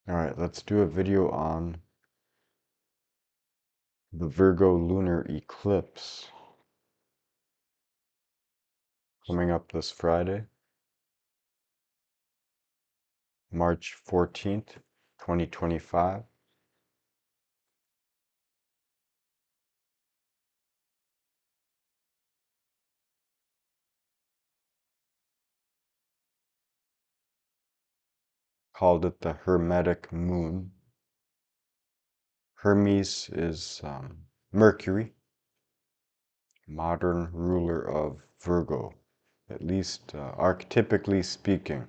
Alright, let's do a video on the Virgo lunar eclipse coming up this Friday, March 14th, 2025. Called it the Hermetic Moon. Hermes is Mercury, modern ruler of Virgo, at least archetypically speaking.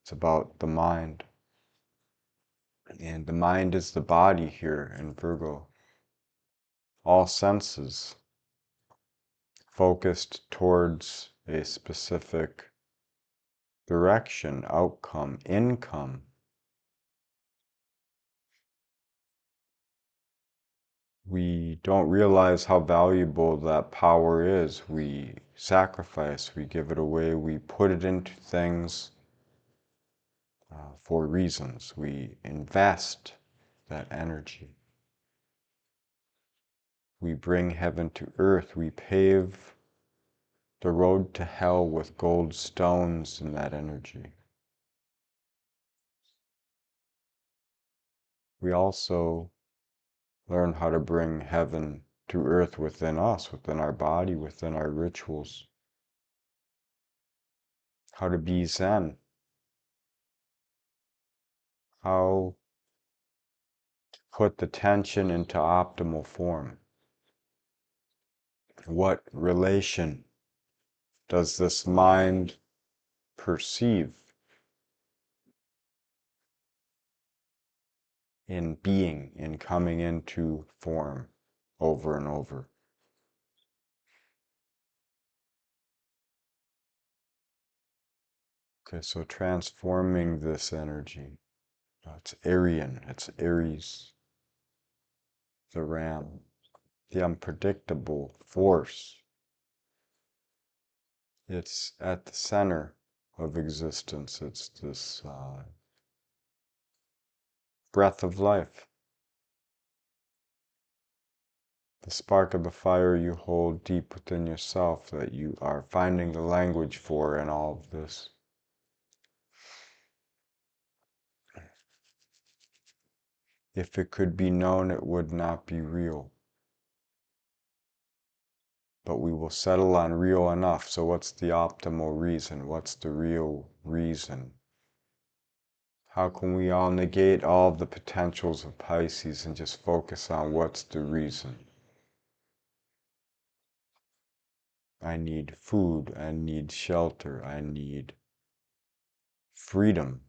It's about the mind. And the mind is the body here in Virgo. All senses focused towards a specific direction, outcome, income. We don't realize how valuable that power is. We sacrifice, we give it away, we put it into things for reasons. We invest that energy. We bring heaven to earth. We pave the road to hell with gold stones in that energy. We also learn how to bring heaven to earth within us, within our body, within our rituals. How to be Zen. How to put the tension into optimal form. What relation does this mind perceive in being, in coming into form over and over? Okay, so transforming this energy. It's Aryan, it's Aries, the ram, the unpredictable force. It's at the center of existence. It's this breath of life. The spark of the fire you hold deep within yourself that you are finding the language for in all of this. If it could be known, it would not be real. But we will settle on real enough. So what's the optimal reason? What's the real reason? How can we all negate all of the potentials of Pisces and just focus on what's the reason? I need food, I need shelter, I need freedom.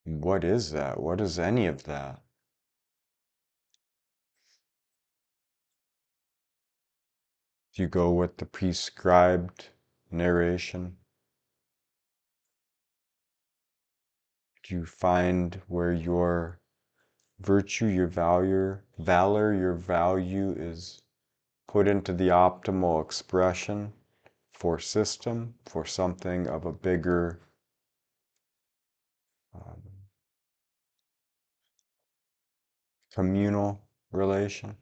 What is that? What is any of that? Do you go with the prescribed narration? Do you find where your virtue, your valor, your value is put into the optimal expression for system, for something of a bigger communal relation?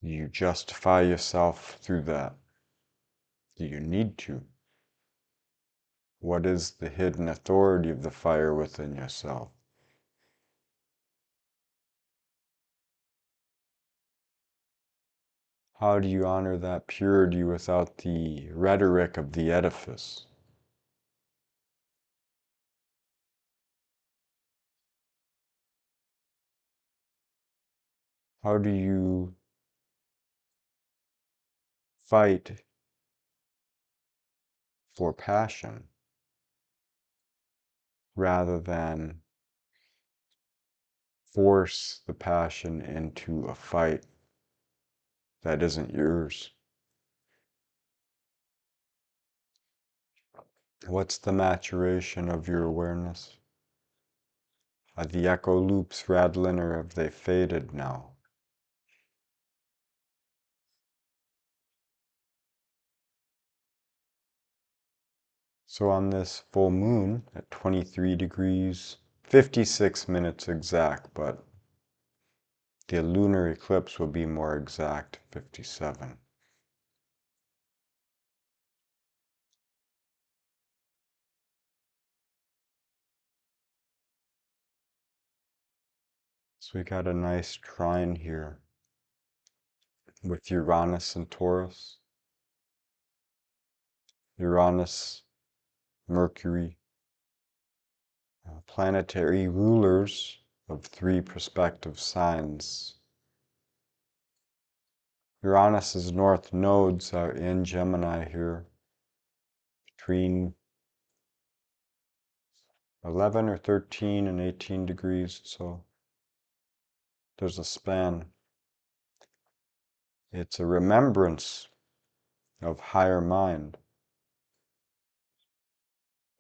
You justify yourself through that. Do you need to? What is the hidden authority of the fire within yourself? How do you honor that purity without the rhetoric of the edifice? How do you fight for passion rather than force the passion into a fight that isn't yours? What's the maturation of your awareness? Are the echo loops rattling or have they faded now? So on this full moon at 23 degrees, 56 minutes exact, but the lunar eclipse will be more exact, 57. So we got a nice trine here with Uranus and Taurus. Uranus, Mercury, planetary rulers of 3 prospective signs. Uranus's north nodes are in Gemini here, between 11 or 13 and 18 degrees, so there's a span. It's a remembrance of higher mind.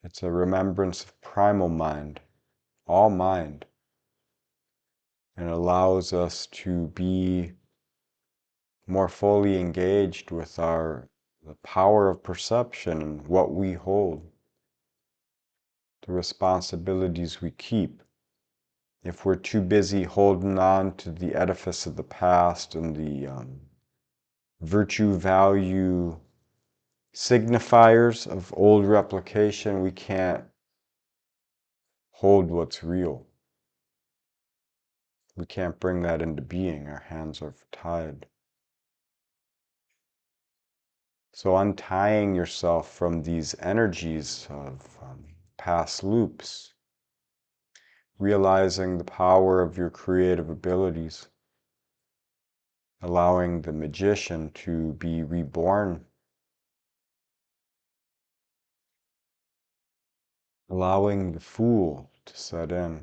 It's a remembrance of primal mind, all mind, and allows us to be more fully engaged with the power of perception and what we hold, the responsibilities we keep. If we're too busy holding on to the edifice of the past and the virtue value signifiers of old replication, we can't hold what's real. We can't bring that into being. Our hands are tied. So untying yourself from these energies of past loops, realizing the power of your creative abilities, allowing the magician to be reborn, allowing the fool to set in,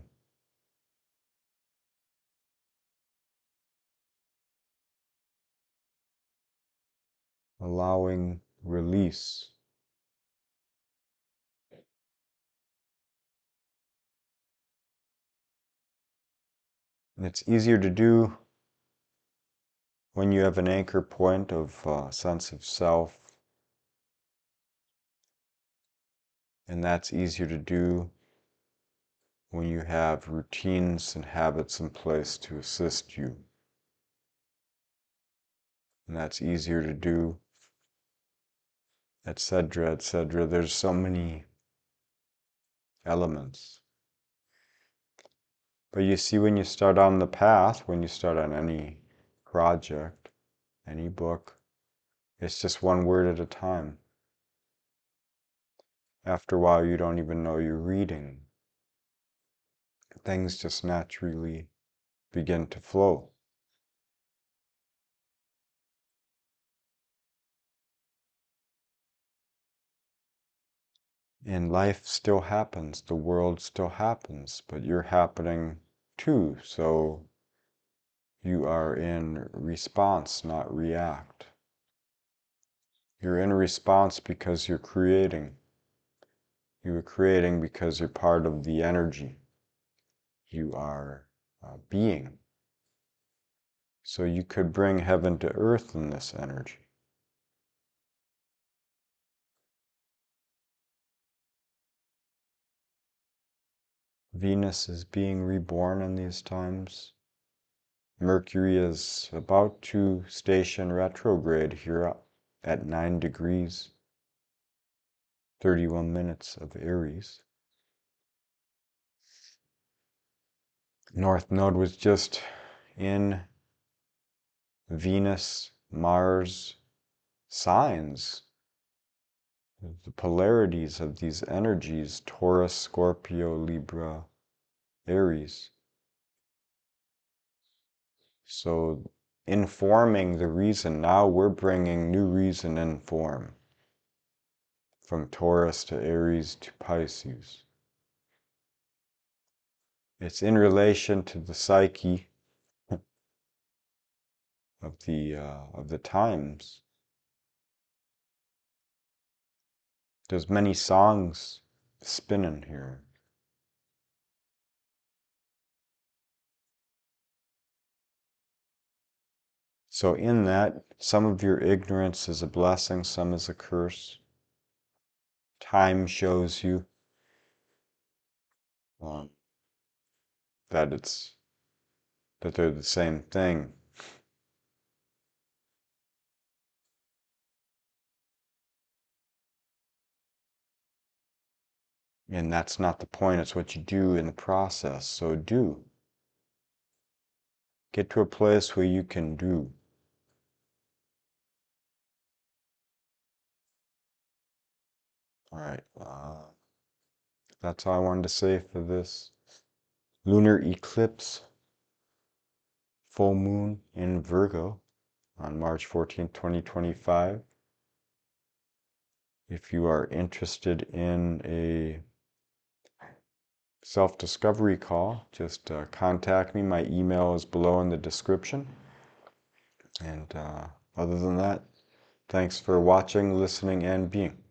allowing release. And it's easier to do when you have an anchor point of sense of self, and that's easier to do when you have routines and habits in place to assist you. And that's easier to do, etc., etc. There's so many elements. But you see, when you start on the path, when you start on any project, any book, it's just one word at a time. After a while, you don't even know you're reading. Things just naturally begin to flow. And life still happens, the world still happens, but you're happening too, so you are in response, not react. You're in response because you're creating. You are creating because you're part of the energy. You are being. So you could bring heaven to earth in this energy. Venus is being reborn in these times. Mercury is about to station retrograde here at 9 degrees, 31 minutes of Aries. North Node was just in Venus, Mars signs. The polarities of these energies, Taurus, Scorpio, Libra, Aries. So informing the reason, now we're bringing new reason in form. From Taurus to Aries to Pisces. It's in relation to the psyche of the times. There's many songs spinning here. So in that, some of your ignorance is a blessing, some is a curse. time shows you that they're the same thing. And that's not the point, it's what you do in the process. So do. Get to a place where you can do. All right. That's all I wanted to say for this lunar eclipse full moon in Virgo on March 14th, 2025. If you are interested in a self-discovery call, just contact me. My email is below in the description. And other than that, thanks for watching, listening, and being.